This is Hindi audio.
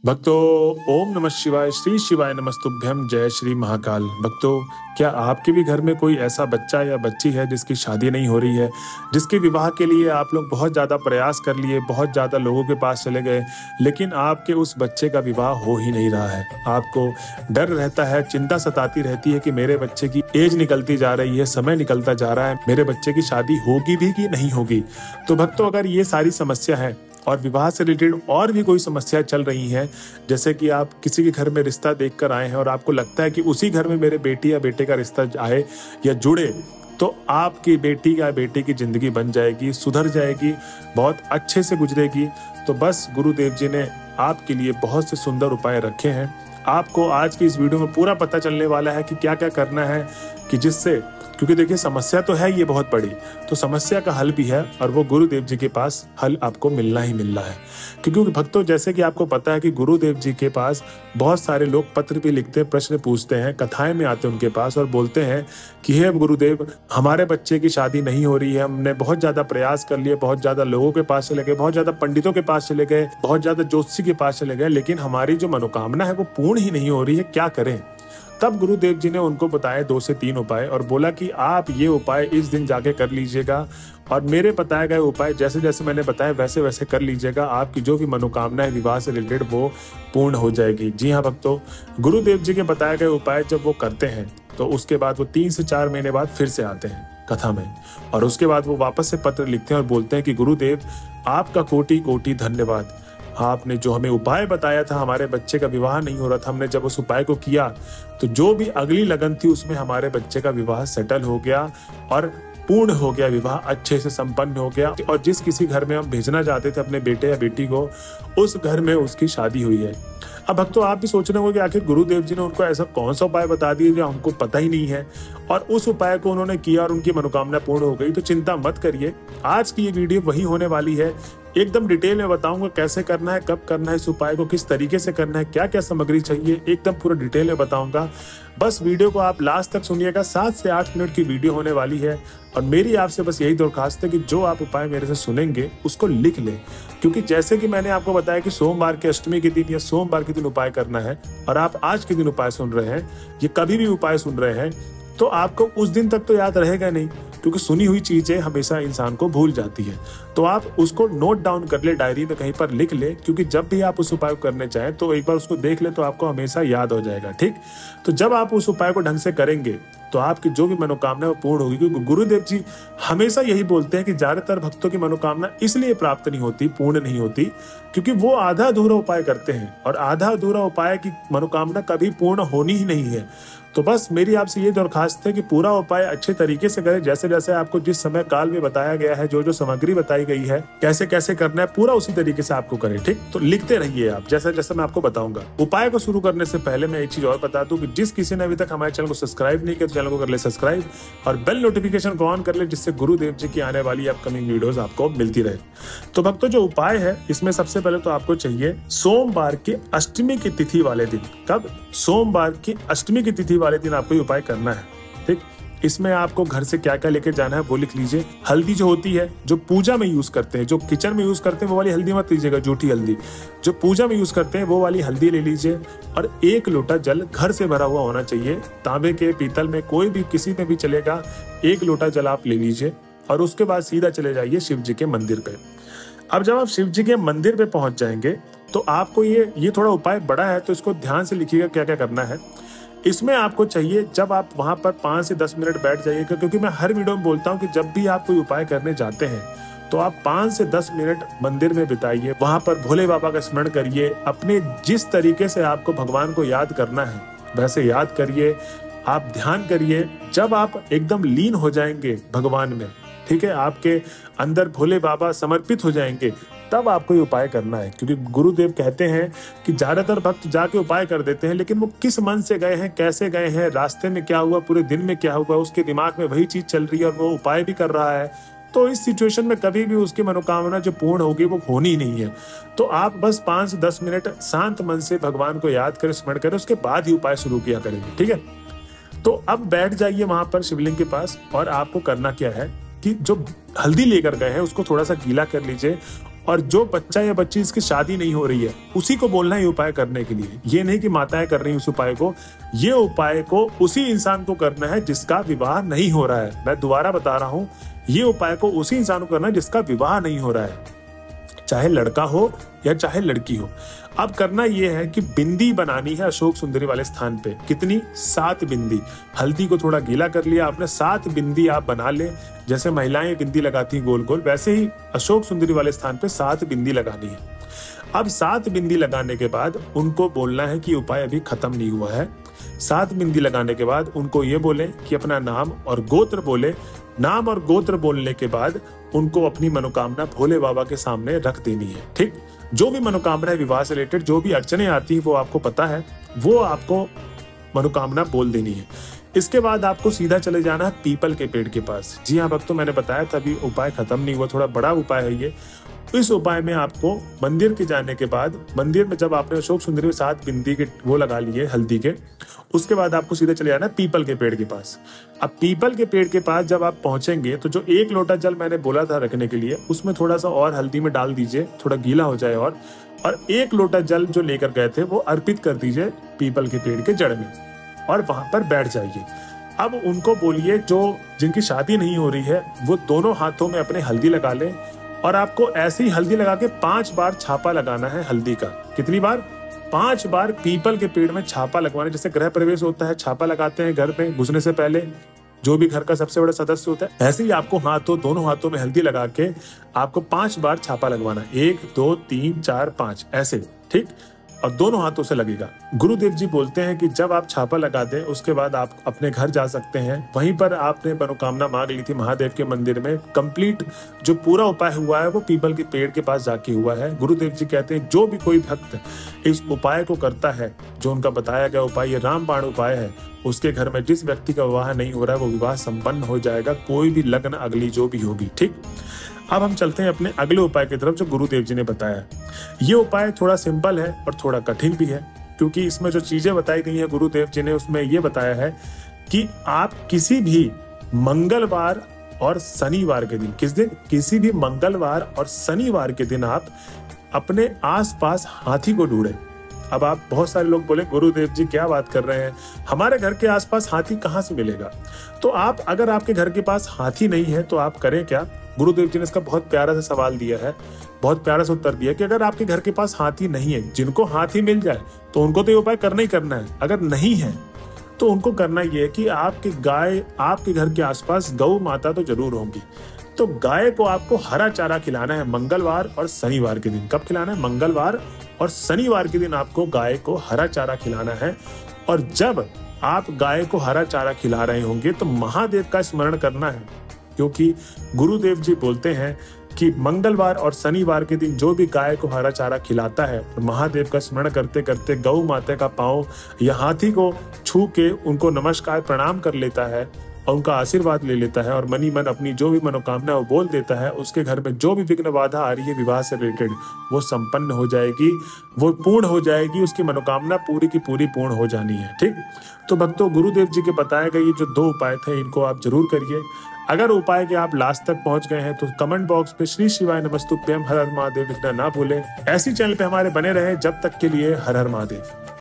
भक्तों, ओम नमः शिवाय, श्री शिवाय नमस्तुभ्यम, जय श्री महाकाल। भक्तों, क्या आपके भी घर में कोई ऐसा बच्चा या बच्ची है जिसकी शादी नहीं हो रही है, जिसके विवाह के लिए आप लोग बहुत ज़्यादा प्रयास कर लिए, बहुत ज़्यादा लोगों के पास चले गए, लेकिन आपके उस बच्चे का विवाह हो ही नहीं रहा है। आपको डर रहता है, चिंता सताती रहती है कि मेरे बच्चे की एज निकलती जा रही है, समय निकलता जा रहा है, मेरे बच्चे की शादी होगी भी कि नहीं होगी। तो भक्तों, अगर ये सारी समस्या है और विवाह से रिलेटेड और भी कोई समस्या चल रही हैं, जैसे कि आप किसी के घर में रिश्ता देखकर आए हैं और आपको लगता है कि उसी घर में मेरे बेटी या बेटे का रिश्ता आए या जुड़े, तो आपकी बेटी या बेटे की जिंदगी बन जाएगी, सुधर जाएगी, बहुत अच्छे से गुजरेगी। तो बस गुरुदेव जी ने आपके लिए बहुत से सुंदर उपाय रखे हैं। आपको आज की इस वीडियो में पूरा पता चलने वाला है कि क्या क्या करना है, कि जिससे, क्योंकि देखिए समस्या तो है ये बहुत बड़ी, तो समस्या का हल भी है और वो गुरुदेव जी के पास हल आपको मिलना ही मिलना है। क्योंकि भक्तों, जैसे कि आपको पता है कि गुरुदेव जी के पास बहुत सारे लोग पत्र भी लिखते हैं, प्रश्न पूछते हैं, कथाएं में आते हैं उनके पास और बोलते हैं कि हे गुरुदेव, हमारे बच्चे की शादी नहीं हो रही है, हमने बहुत ज्यादा प्रयास कर लिए, बहुत ज्यादा लोगों के पास चले गए, बहुत ज्यादा पंडितों के पास चले गए, बहुत ज्यादा ज्योतिषी के पास चले गए, लेकिन हमारी जो मनोकामना है वो पूर्ण ही नहीं हो रही है, क्या करें। तब गुरुदेव जी ने उनको बताए 2 से 3 उपाय और बोला कि आप ये उपाय इस दिन जाके कर लीजिएगा और मेरे बताए गए उपाय जैसे जैसे मैंने बताया वैसे वैसे कर लीजिएगा, आपकी जो भी मनोकामना है विवाह से रिलेटेड वो पूर्ण हो जाएगी। जी हाँ भक्तों, गुरुदेव जी के बताए गए उपाय जब वो करते हैं तो उसके बाद वो 3 से 4 महीने बाद फिर से आते हैं कथा में और उसके बाद वो वापस से पत्र लिखते हैं और बोलते हैं कि गुरुदेव, आपका कोटि कोटि धन्यवाद। आपने जो हमें उपाय बताया था, हमारे बच्चे का विवाह नहीं हो रहा था, हमने जब उस उपाय को किया तो जो भी अगली लगन थी उसमें हमारे बच्चे का विवाह सेटल हो गया और पूर्ण हो गया, विवाह अच्छे से संपन्न हो गया और जिस किसी घर में हम भेजना चाहते थे अपने बेटे या बेटी को, उस घर में उसकी शादी हुई है। अब भक्तों, आप भी सोच रहे होंगे कि आखिर गुरुदेव जी ने उनको ऐसा कौन सा उपाय बता दिया जो हमको पता ही नहीं है और उस उपाय को उन्होंने किया और उनकी मनोकामना पूर्ण हो गई। तो चिंता मत करिए, आज की ये वीडियो वही होने वाली है। एकदम डिटेल में बताऊंगा कैसे करना है, कब करना है, इस उपाय को किस तरीके से करना है, क्या क्या सामग्री चाहिए, एकदम पूरा डिटेल में बताऊंगा। बस वीडियो को आप लास्ट तक सुनिएगा। 7 से 8 मिनट की वीडियो होने वाली है और मेरी आपसे बस यही दरखास्त है कि जो आप उपाय मेरे से सुनेंगे उसको लिख लें, क्योंकि जैसे कि मैंने आपको बताया कि सोमवार के अष्टमी के दिन या सोमवार के दिन उपाय करना है और आप आज के दिन उपाय सुन रहे हैं, ये कभी भी उपाय सुन रहे हैं, तो आपको उस दिन तक तो याद रहेगा नहीं, क्योंकि सुनी हुई चीजें हमेशा इंसान को भूल जाती है। तो आप उसको नोट डाउन कर ले, डायरी में कहीं पर लिख ले, क्योंकि जब भी आप उस उपाय को करने चाहें तो एक बार उसको देख ले तो आपको हमेशा याद हो जाएगा। ठीक, तो जब आप उस उपाय को ढंग से करेंगे तो आपकी जो भी मनोकामना है वो पूर्ण होगी। क्योंकि गुरुदेव जी हमेशा यही बोलते हैं कि ज्यादातर भक्तों की मनोकामना इसलिए प्राप्त नहीं होती, पूर्ण नहीं होती, क्योंकि वो आधा अधूरा उपाय करते हैं और आधा अधूरा उपाय की मनोकामना कभी पूर्ण होनी ही नहीं है। तो बस मेरी आपसे ये दरखास्त है कि पूरा उपाय अच्छे तरीके से करें, जैसे जैसे आपको जिस समय काल में बताया गया है, जो जो सामग्री बताई गई है, कैसे कैसे करना है, पूरा उसी तरीके से आपको करें। ठीक, तो लिखते रहिए आप जैसे जैसे मैं आपको बताऊंगा। उपाय को शुरू करने से पहले मैं एक चीज और बता दूं कि जिस किसी ने अभी तक हमारे चैनल को सब्सक्राइब नहीं किया तो चैनल को कर ले सब्सक्राइब और बेल नोटिफिकेशन को ऑन कर ले, जिससे गुरुदेव जी की आने वाली अपकमिंग वीडियोस आपको मिलती रहे। तो भक्तों, जो उपाय है इसमें सबसे पहले तो आपको चाहिए सोमवार के अष्टमी की तिथि वाले दिन। कब? सोमवार की अष्टमी की तिथि वाले दिन आपको ये उपाय करना है। ठीक, इसमें आपको घर से क्या क्या लेके जाना है वो लिख लीजिए। हल्दी जो होती है, जो पूजा में यूज करते हैं, जो किचन में यूज करते हैं, वो वाली हल्दी मत लीजिएगा, जूठी हल्दी। जो पूजा में यूज करते हैं वो वाली हल्दी ले लीजिए और 1 लोटा जल घर से भरा हुआ होना चाहिए, तांबे के, पीतल में, कोई भी, किसी में भी चलेगा। 1 लोटा जल आप ले लीजिए और उसके बाद सीधा चले जाइए शिव जी के मंदिर पे। अब जब आप शिव जी के मंदिर पे पहुंच जाएंगे तो आपको ये थोड़ा उपाय बड़ा है, तो इसको ध्यान से लिखिएगा क्या क्या करना है। इसमें आपको चाहिए, जब आप वहां पर 5 से 10 मिनट बैठ जाइएगा, क्योंकि मैं हर वीडियो में बोलता हूं कि जब भी आप कोई उपाय करने जाते हैं तो आप 5 से 10 मिनट मंदिर में बिताइए, वहां पर भोले बाबा का स्मरण करिए, अपने जिस तरीके से आपको भगवान को याद करना है वैसे याद करिए, आप ध्यान करिए। जब आप एकदम लीन हो जाएंगे भगवान में, ठीक है, आपके अंदर भोले बाबा समर्पित हो जाएंगे, तब आपको ये उपाय करना है। क्योंकि गुरुदेव कहते हैं कि ज्यादातर भक्त जाके उपाय कर देते हैं, लेकिन वो किस मन से गए हैं, कैसे गए हैं, रास्ते में क्या हुआ, पूरे दिन में क्या हुआ, उसके दिमाग में वही चीज चल रही है और वो उपाय भी कर रहा है, तो इस सिचुएशन में कभी भी उसकी मनोकामना जो पूर्ण होगी वो होनी ही नहीं है। तो आप बस 5 से 10 मिनट शांत मन से भगवान को याद करें, स्मरण करें, उसके बाद ही उपाय शुरू किया करेंगे। ठीक है, तो अब बैठ जाइए वहां पर शिवलिंग के पास और आपको करना क्या है कि जो हल्दी लेकर गए हैं उसको थोड़ा सा गीला कर लीजिए और जो बच्चा या बच्ची जिसकी शादी नहीं हो रही है उसी को बोलना है ये उपाय करने के लिए। ये नहीं कि माताएं कर रही हैं उस उपाय को, ये उपाय को उसी इंसान को करना है जिसका विवाह नहीं हो रहा है। मैं दोबारा बता रहा हूं, ये उपाय को उसी इंसान को करना है जिसका विवाह नहीं हो रहा है, चाहे लड़का हो या चाहे लड़की हो। अब करना यह है कि बिंदी बनानी है अशोक सुंदरी वाले स्थान पे। कितनी? 7 बिंदी। हल्दी को थोड़ा गीला कर लिया आपने, 7 बिंदी आप बना ले। जैसे महिलाएं बिंदी लगाती गोल गोल, वैसे ही अशोक सुंदरी वाले स्थान पे 7 बिंदी लगानी है। अब 7 बिंदी लगाने के बाद उनको बोलना है कि उपाय अभी खत्म नहीं हुआ है। 7 बिंदी लगाने के बाद उनको ये बोले कि अपना नाम और गोत्र बोले। नाम और गोत्र बोलने के बाद उनको अपनी मनोकामना भोले बाबा के सामने रख देनी है। ठीक, जो भी मनोकामना है विवाह से रिलेटेड, जो भी अड़चने आती है वो आपको पता है, वो आपको मनोकामना बोल देनी है। इसके बाद आपको सीधा चले जाना है पीपल के पेड़ के पास। जी हाँ भक्तों, मैंने बताया था अभी उपाय खत्म नहीं हुआ, थोड़ा बड़ा उपाय है ये। इस उपाय में आपको मंदिर के जाने के बाद, मंदिर में जब आपने अशोक सुंदरी में 7 बिंदी के वो लगा लिए हल्दी के, उसके बाद आपको सीधे चले जाना है पीपल के पेड़ के पास। अब पीपल के पेड़ के पास जब आप पहुंचेंगे तो जो 1 लोटा जल मैंने बोला था रखने के लिए, उसमें थोड़ा सा और हल्दी में डाल दीजिए, थोड़ा गीला हो जाए, और 1 लोटा जल जो लेकर गए थे वो अर्पित कर दीजिए पीपल के पेड़ के जड़ में और वहां पर बैठ जाइए। अब उनको बोलिए, जो जिनकी शादी नहीं हो रही है वो दोनों हाथों में अपने हल्दी लगा लें, और आपको ऐसी ही हल्दी लगा के 5 बार छापा लगाना है हल्दी का। कितनी बार? 5 बार पीपल के पेड़ में छापा लगवाना। जैसे गृह प्रवेश होता है, छापा लगाते हैं घर में घुसने से पहले, जो भी घर का सबसे बड़ा सदस्य होता है, ऐसे ही आपको दोनों हाथों में हल्दी लगा के आपको 5 बार छापा लगवाना है। 1 2 3 4 5 ऐसे, ठीक, और दोनों हाथों से लगेगा। गुरुदेव जी बोलते हैं कि जब आप छापा लगा दें उसके बाद आप अपने घर जा सकते हैं। वहीं पर आपने मनोकामना मांग ली थी महादेव के मंदिर में, कंप्लीट जो पूरा उपाय हुआ है वो पीपल के पेड़ के पास जाके हुआ है। गुरुदेव जी कहते हैं जो भी कोई भक्त इस उपाय को करता है, जो उनका बताया गया उपाय ये रामबाण उपाय है, उसके घर में जिस व्यक्ति का विवाह नहीं हो रहा है वो विवाह संपन्न हो जाएगा, कोई भी लग्न अगली जो भी होगी। ठीक, अब हम चलते हैं अपने अगले उपाय की तरफ जो गुरुदेव जी ने बताया। ये उपाय थोड़ा सिंपल है और थोड़ा कठिन भी है, क्योंकि इसमें जो चीजें बताई गई हैं गुरुदेव जी ने, उसमें ये बताया है कि आप किसी भी मंगलवार और शनिवार के दिन, किस दिन? किसी भी मंगलवार और शनिवार के दिन आप अपने आसपास हाथी को ढूंढें। अब आप बहुत सारे लोग बोले गुरुदेव जी क्या बात कर रहे हैं, हमारे घर के आसपास हाथी कहाँ से मिलेगा? तो आप, अगर आपके घर के पास हाथी नहीं है तो आप करें क्या? गुरुदेव जी ने इसका बहुत प्यारा सा सवाल दिया है, बहुत प्यारा सा उत्तर दिया कि अगर आपके घर के पास हाथी नहीं है, जिनको हाथी मिल जाए तो उनको तो ये उपाय करना ही करना है। अगर नहीं है तो उनको करना ये है कि आपकी गाय, आपके घर के आसपास गौ माता तो जरूर होंगी, तो गाय को आपको हरा चारा खिलाना है मंगलवार और शनिवार के दिन। कब खिलाना है? मंगलवार और शनिवार के दिन आपको गाय को हरा चारा खिलाना है। और जब आप गाय को हरा चारा खिला रहे होंगे तो महादेव का स्मरण करना है, क्योंकि गुरुदेव जी बोलते हैं कि मंगलवार और शनिवार के दिन जो भी गाय को हरा चारा खिलाता है, महादेव का स्मरण करते करते गौ माता का पांव या हाथी को छू के उनको नमस्कार प्रणाम कर लेता है और उनका आशीर्वाद ले लेता है और मनी मन अपनी जो भी मनोकामना वो बोल देता है, उसके घर में जो भी विघ्न बाधा आ रही है विवाह से रिलेटेड वो संपन्न हो जाएगी, वो पूर्ण हो जाएगी, उसकी मनोकामना पूरी की पूरी पूर्ण हो जानी है। ठीक, तो भक्तों, गुरुदेव जी के बताए गए ये जो 2 उपाय थे इनको आप जरूर करिए। अगर उपाय के आप लास्ट तक पहुंच गए हैं तो कमेंट बॉक्स पे श्री शिवाय नमस्तुभ्यम हर हर महादेव लिखना ना भूलें। ऐसी चैनल पे हमारे बने रहे, जब तक के लिए हर हर महादेव।